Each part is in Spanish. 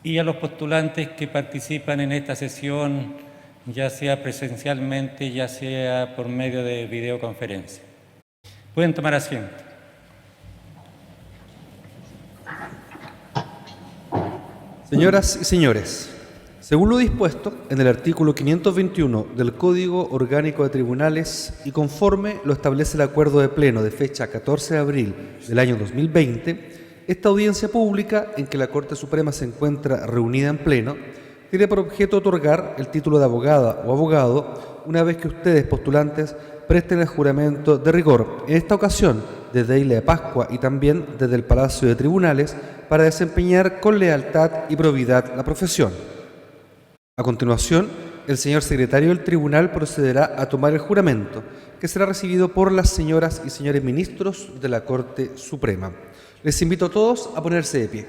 y a los postulantes que participan en esta sesión, ya sea presencialmente, ya sea por medio de videoconferencia. Pueden tomar asiento. Señoras y señores, según lo dispuesto en el artículo 521 del Código Orgánico de Tribunales y conforme lo establece el acuerdo de pleno de fecha 14 de abril del año 2020, esta audiencia pública en que la Corte Suprema se encuentra reunida en pleno tiene por objeto otorgar el título de abogada o abogado una vez que ustedes, postulantes, presten el juramento de rigor, en esta ocasión desde Isla de Pascua y también desde el Palacio de Tribunales, para desempeñar con lealtad y probidad la profesión. A continuación, el señor secretario del Tribunal procederá a tomar el juramento, que será recibido por las señoras y señores ministros de la Corte Suprema. Les invito a todos a ponerse de pie.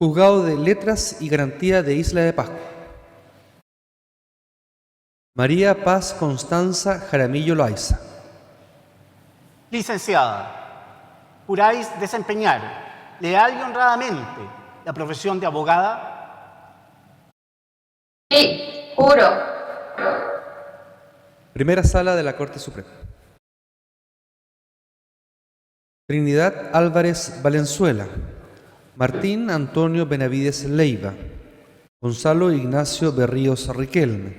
Juzgado de Letras y Garantía de Isla de Pascua. María Paz Constanza Jaramillo Loaiza. Licenciada, ¿juráis desempeñar leal y honradamente la profesión de abogada? Sí, juro. Primera Sala de la Corte Suprema. Trinidad Álvarez Valenzuela. Martín Antonio Benavides Leiva. Gonzalo Ignacio Berríos Riquelme.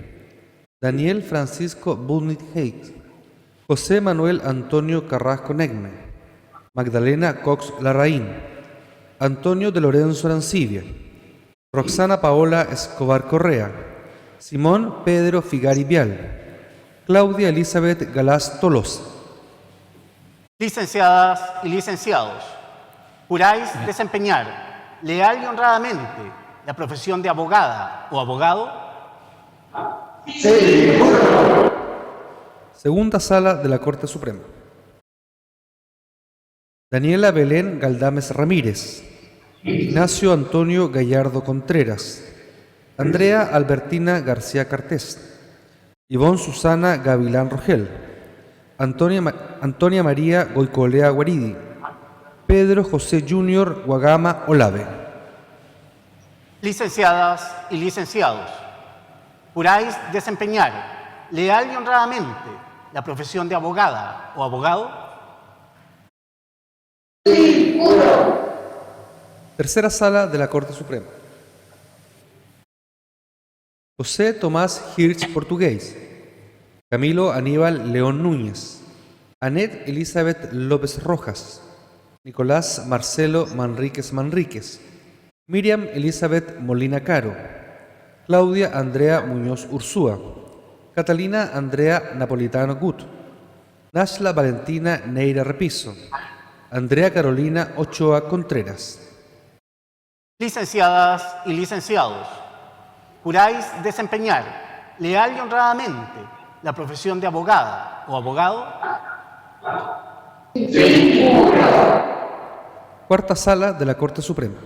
Daniel Francisco Bunit Height. José Manuel Antonio Carrasco Negme. Magdalena Cox Larraín. Antonio de Lorenzo Arancibia. Roxana Paola Escobar Correa. Simón Pedro Figari Vial. Claudia Elizabeth Galás Tolosa. Licenciadas y licenciados, ¿juráis desempeñar leal y honradamente la profesión de abogada o abogado? Sí, juro. Segunda Sala de la Corte Suprema. Daniela Belén Galdames Ramírez. Ignacio Antonio Gallardo Contreras. Andrea Albertina García Cartés. Ivonne Susana Gavilán Rogel. Antonia María Goicolea Guaridi. Pedro José Junior Guagama Olave. Licenciadas y licenciados, ¿juráis desempeñar leal y honradamente la profesión de abogada o abogado? Sí, juro. Tercera Sala de la Corte Suprema. José Tomás Hirsch Portugués. Camilo Aníbal León Núñez. Anet Elizabeth López Rojas. Nicolás Marcelo Manríquez Manríquez. Miriam Elizabeth Molina Caro. Claudia Andrea Muñoz Ursúa. Catalina Andrea Napolitano Gut. Nashla Valentina Neira Repiso. Andrea Carolina Ochoa Contreras. Licenciadas y licenciados, ¿juráis desempeñar leal y honradamente la profesión de abogada o abogado? Sí, juro. Cuarta Sala de la Corte Suprema.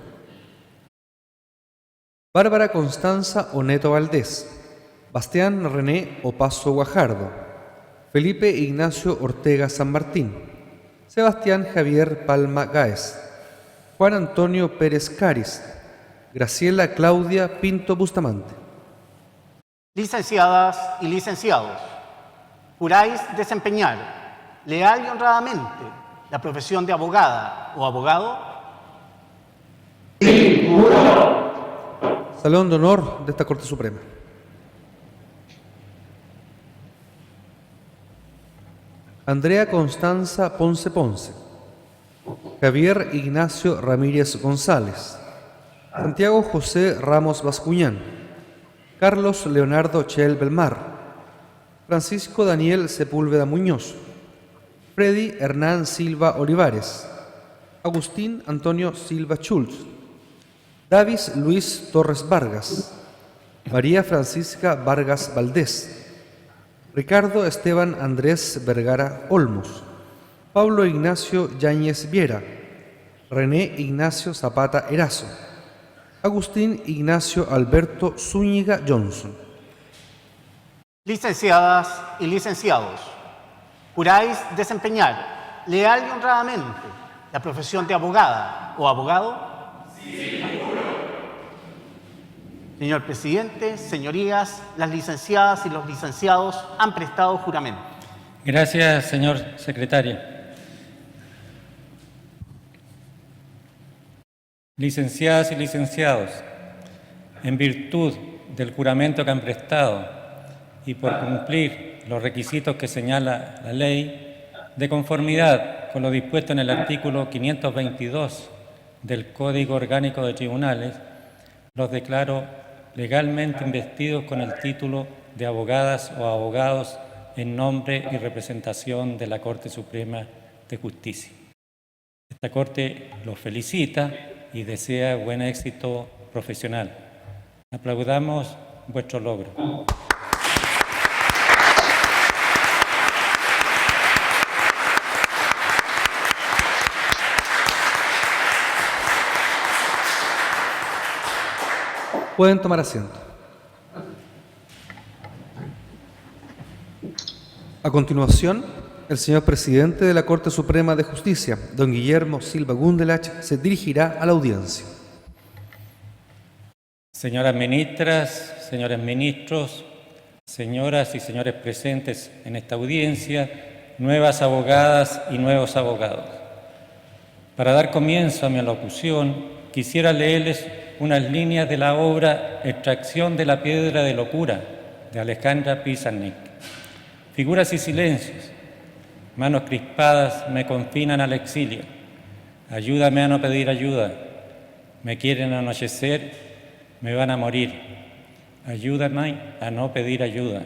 Bárbara Constanza Oneto Valdés. Bastián René Opaso Guajardo. Felipe Ignacio Ortega San Martín. Sebastián Javier Palma Gáez. Juan Antonio Pérez Caris. Graciela Claudia Pinto Bustamante. Licenciadas y licenciados, ¿juráis desempeñar leal y honradamente la profesión de abogada o abogado? Sí, juro. Salón de honor de esta Corte Suprema. Andrea Constanza Ponce Ponce. Javier Ignacio Ramírez González. Santiago José Ramos Bascuñán. Carlos Leonardo Chel Belmar. Francisco Daniel Sepúlveda Muñoz. Freddy Hernán Silva Olivares. Agustín Antonio Silva Schultz. Davis Luis Torres Vargas. María Francisca Vargas Valdés. Ricardo Esteban Andrés Vergara Olmos. Pablo Ignacio Yáñez Viera. René Ignacio Zapata Erazo. Agustín Ignacio Alberto Zúñiga Johnson. Licenciadas y licenciados, ¿juráis desempeñar leal y honradamente la profesión de abogada o abogado? Sí, Señor presidente, señorías, las licenciadas y los licenciados han prestado juramento. Gracias, señor secretario. Licenciadas y licenciados, en virtud del juramento que han prestado y por cumplir los requisitos que señala la ley, de conformidad con lo dispuesto en el artículo 522 del Código Orgánico de Tribunales, los declaro legalmente investidos con el título de abogadas o abogados en nombre y representación de la Corte Suprema de Justicia. Esta Corte los felicita y desea buen éxito profesional. Aplaudamos vuestro logro. Pueden tomar asiento. A continuación, el señor presidente de la Corte Suprema de Justicia, don Guillermo Silva Gundelach, se dirigirá a la audiencia. Señoras ministras, señores ministros, señoras y señores presentes en esta audiencia, nuevas abogadas y nuevos abogados. Para dar comienzo a mi alocución, quisiera leerles unas líneas de la obra Extracción de la piedra de locura, de Alejandra Pizarnik. Figuras y silencios, manos crispadas me confinan al exilio. Ayúdame a no pedir ayuda. Me quieren anochecer, me van a morir. Ayúdame a no pedir ayuda.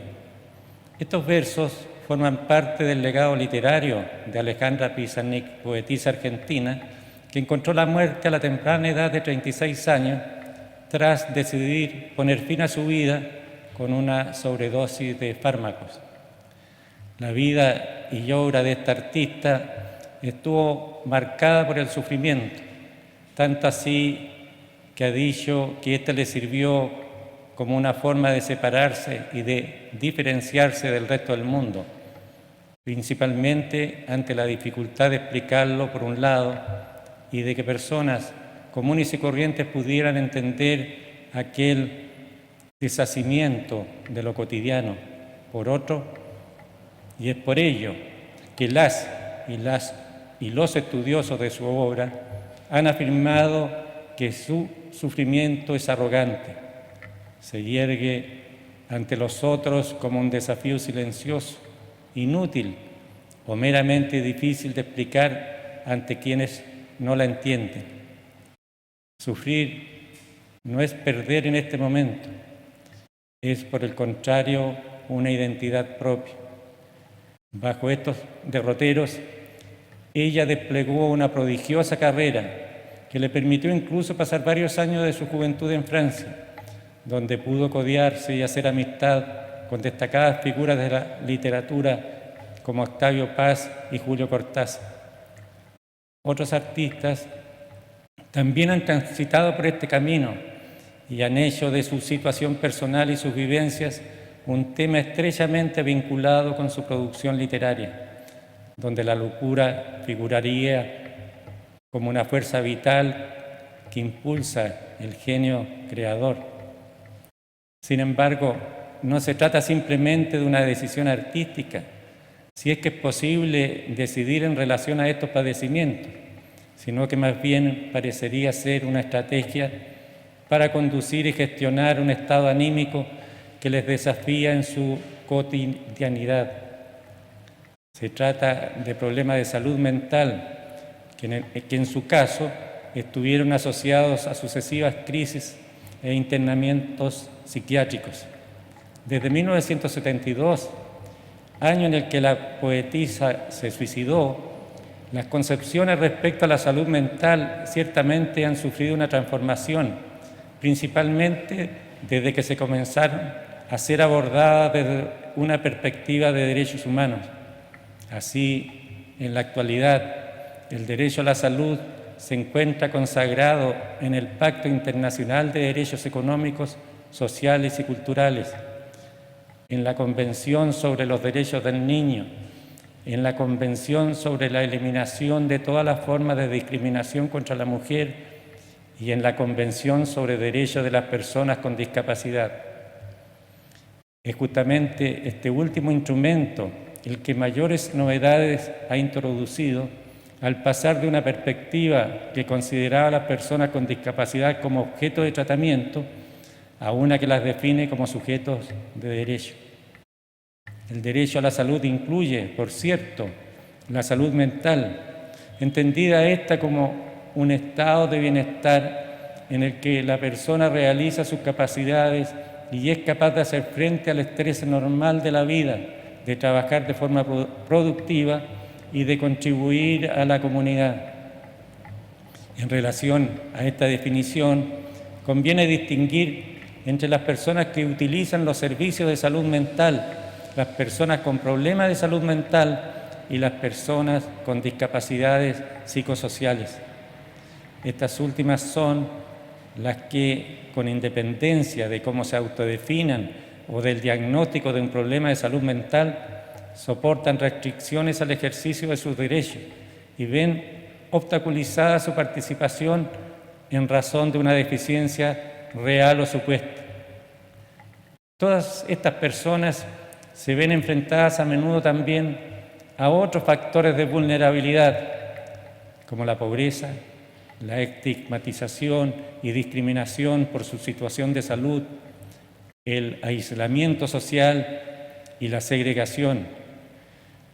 Estos versos forman parte del legado literario de Alejandra Pizarnik, poetisa argentina, que encontró la muerte a la temprana edad de 36 años tras decidir poner fin a su vida con una sobredosis de fármacos. La vida y obra de esta artista estuvo marcada por el sufrimiento, tanto así que ha dicho que éste le sirvió como una forma de separarse y de diferenciarse del resto del mundo, principalmente ante la dificultad de explicarlo por un lado y de que personas comunes y corrientes pudieran entender aquel deshacimiento de lo cotidiano por otro, y es por ello que las y los estudiosos de su obra han afirmado que su sufrimiento es arrogante, se yergue ante los otros como un desafío silencioso, inútil o meramente difícil de explicar ante quienes no la entienden. Sufrir no es perder en este momento, es por el contrario una identidad propia. Bajo estos derroteros, ella desplegó una prodigiosa carrera que le permitió incluso pasar varios años de su juventud en Francia, donde pudo codearse y hacer amistad con destacadas figuras de la literatura como Octavio Paz y Julio Cortázar. Otros artistas también han transitado por este camino y han hecho de su situación personal y sus vivencias un tema estrechamente vinculado con su producción literaria, donde la locura figuraría como una fuerza vital que impulsa el genio creador. Sin embargo, no se trata simplemente de una decisión artística, si es que es posible decidir en relación a estos padecimientos, sino que más bien parecería ser una estrategia para conducir y gestionar un estado anímico que les desafía en su cotidianidad. Se trata de problemas de salud mental que en su caso estuvieron asociados a sucesivas crisis e internamientos psiquiátricos. Desde 1972, año en el que la poetisa se suicidó, las concepciones respecto a la salud mental ciertamente han sufrido una transformación, principalmente desde que se comenzaron a ser abordadas desde una perspectiva de derechos humanos. Así, en la actualidad, el derecho a la salud se encuentra consagrado en el Pacto Internacional de Derechos Económicos, Sociales y Culturales, en la Convención sobre los Derechos del Niño, en la Convención sobre la eliminación de todas las formas de discriminación contra la mujer y en la Convención sobre Derechos de las Personas con Discapacidad. Es justamente este último instrumento el que mayores novedades ha introducido al pasar de una perspectiva que consideraba a las personas con discapacidad como objeto de tratamiento a una que las define como sujetos de derecho. El derecho a la salud incluye, por cierto, la salud mental, entendida esta como un estado de bienestar en el que la persona realiza sus capacidades y es capaz de hacer frente al estrés normal de la vida, de trabajar de forma productiva y de contribuir a la comunidad. En relación a esta definición, conviene distinguir entre las personas que utilizan los servicios de salud mental, las personas con problemas de salud mental y las personas con discapacidades psicosociales. Estas últimas son las que, con independencia de cómo se autodefinan o del diagnóstico de un problema de salud mental, soportan restricciones al ejercicio de sus derechos y ven obstaculizada su participación en razón de una deficiencia real o supuesta. Todas estas personas se ven enfrentadas a menudo también a otros factores de vulnerabilidad, como la pobreza, la estigmatización y discriminación por su situación de salud, el aislamiento social y la segregación,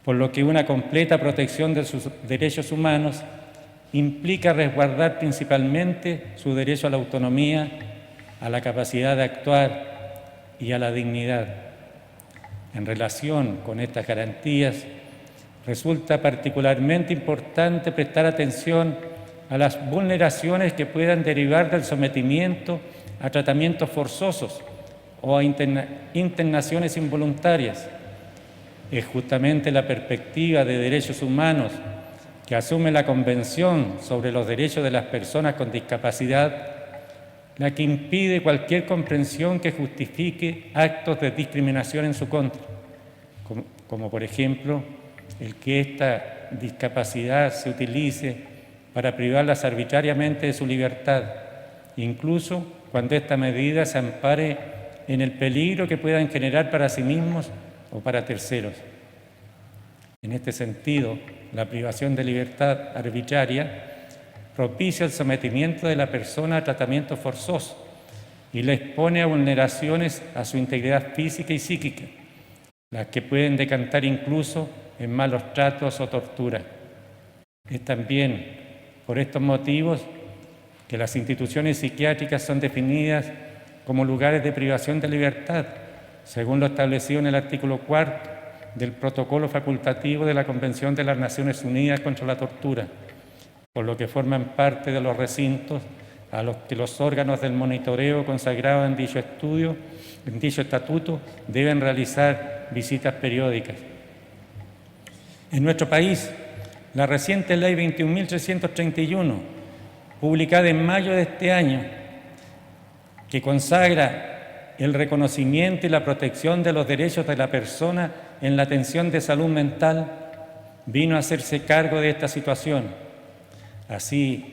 por lo que una completa protección de sus derechos humanos implica resguardar principalmente su derecho a la autonomía, a la capacidad de actuar y a la dignidad. En relación con estas garantías, resulta particularmente importante prestar atención a las vulneraciones que puedan derivar del sometimiento a tratamientos forzosos o a internaciones involuntarias. Es justamente la perspectiva de derechos humanos que asume la Convención sobre los Derechos de las Personas con Discapacidad la que impide cualquier comprensión que justifique actos de discriminación en su contra, como por ejemplo el que esta discapacidad se utilice para privarlas arbitrariamente de su libertad, incluso cuando esta medida se ampare en el peligro que puedan generar para sí mismos o para terceros. En este sentido, la privación de libertad arbitraria propicia el sometimiento de la persona a tratamiento forzoso y la expone a vulneraciones a su integridad física y psíquica, las que pueden decantar incluso en malos tratos o tortura. Es también por estos motivos que las instituciones psiquiátricas son definidas como lugares de privación de libertad, según lo establecido en el artículo 4 del Protocolo Facultativo de la Convención de las Naciones Unidas contra la Tortura, por lo que forman parte de los recintos a los que los órganos del monitoreo consagrados en dicho estatuto deben realizar visitas periódicas. En nuestro país, la reciente Ley 21.331, publicada en mayo de este año, que consagra el reconocimiento y la protección de los derechos de la persona en la atención de salud mental, vino a hacerse cargo de esta situación. Así,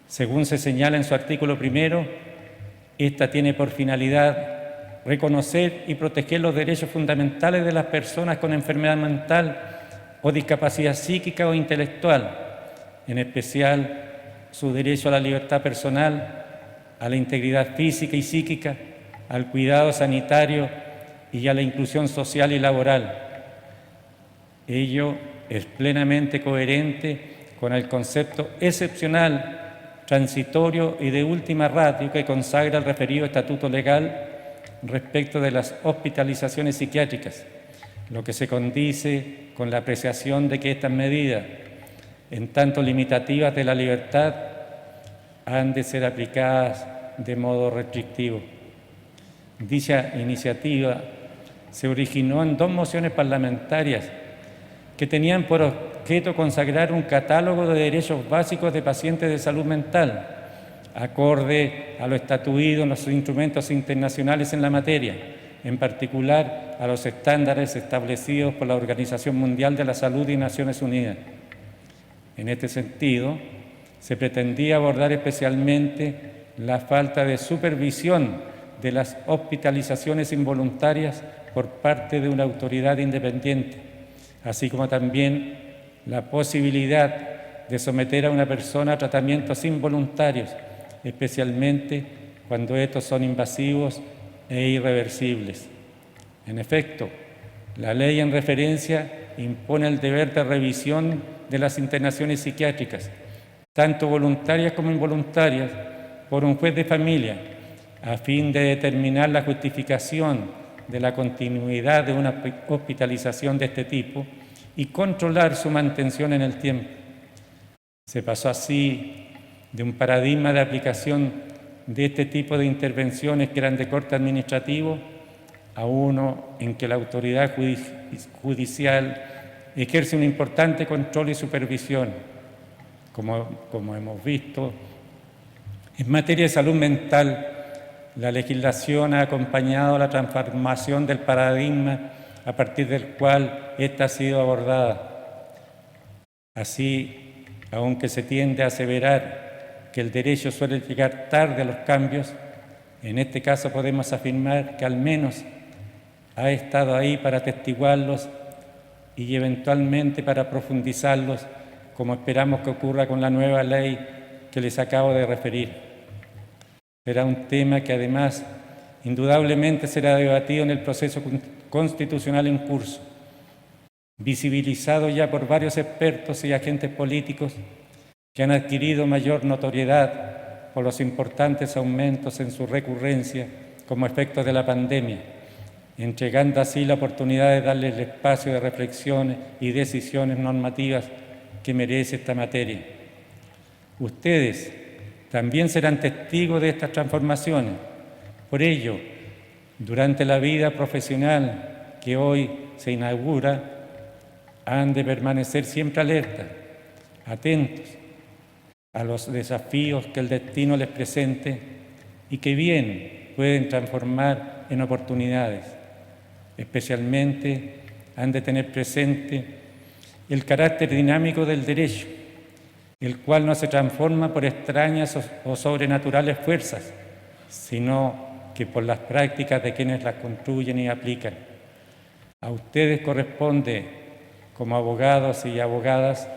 según se señala en su artículo 1, esta tiene por finalidad reconocer y proteger los derechos fundamentales de las personas con enfermedad mental o discapacidad psíquica o intelectual, en especial su derecho a la libertad personal, a la integridad física y psíquica, al cuidado sanitario y a la inclusión social y laboral. Ello es plenamente coherente con el concepto excepcional, transitorio y de última ratio que consagra el referido estatuto legal respecto de las hospitalizaciones psiquiátricas, lo que se condice con la apreciación de que estas medidas, en tanto limitativas de la libertad, han de ser aplicadas de modo restrictivo. Dicha iniciativa se originó en 2 mociones parlamentarias que tenían por objeto consagrar un catálogo de derechos básicos de pacientes de salud mental, acorde a lo estatuido en los instrumentos internacionales en la materia, en particular a los estándares establecidos por la Organización Mundial de la Salud y Naciones Unidas. En este sentido, se pretendía abordar especialmente la falta de supervisión de las hospitalizaciones involuntarias por parte de una autoridad independiente, así como también la posibilidad de someter a una persona a tratamientos involuntarios, especialmente cuando estos son invasivos e irreversibles. En efecto, la ley en referencia impone el deber de revisión de las internaciones psiquiátricas, tanto voluntarias como involuntarias, por un juez de familia, a fin de determinar la justificación de la continuidad de una hospitalización de este tipo y controlar su mantención en el tiempo. Se pasó así de un paradigma de aplicación de este tipo de intervenciones que eran de corte administrativo a uno en que la autoridad judicial ejerce un importante control y supervisión. Como hemos visto, en materia de salud mental, la legislación ha acompañado la transformación del paradigma a partir del cual ésta ha sido abordada. Así, aunque se tiende a aseverar que el derecho suele llegar tarde a los cambios, en este caso podemos afirmar que al menos ha estado ahí para atestiguarlos y eventualmente para profundizarlos, como esperamos que ocurra con la nueva ley que les acabo de referir. Será un tema que además indudablemente será debatido en el proceso constitucional en curso, visibilizado ya por varios expertos y agentes políticos que han adquirido mayor notoriedad por los importantes aumentos en su recurrencia como efecto de la pandemia, entregando así la oportunidad de darles el espacio de reflexiones y decisiones normativas que merece esta materia. Ustedes también serán testigos de estas transformaciones. Por ello, durante la vida profesional que hoy se inaugura, han de permanecer siempre alertas, atentos a los desafíos que el destino les presente y que bien pueden transformar en oportunidades. Especialmente han de tener presente el carácter dinámico del derecho, el cual no se transforma por extrañas o sobrenaturales fuerzas, sino que por las prácticas de quienes las construyen y aplican. A ustedes corresponde, como abogados y abogadas,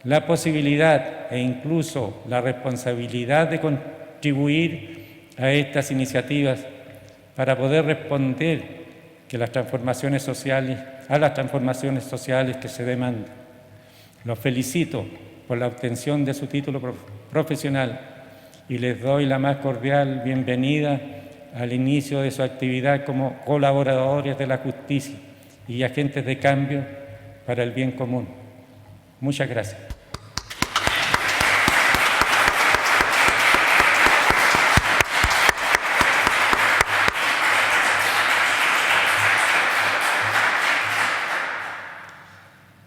la posibilidad e incluso la responsabilidad de contribuir a estas iniciativas para poder responder a las transformaciones sociales que se demandan. Los felicito por la obtención de su título profesional y les doy la más cordial bienvenida al inicio de su actividad como colaboradores de la justicia y agentes de cambio para el bien común. Muchas gracias.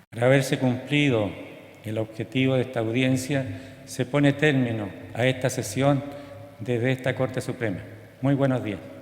Para haberse cumplido el objetivo de esta audiencia, se pone término a esta sesión desde esta Corte Suprema. Muy buenos días.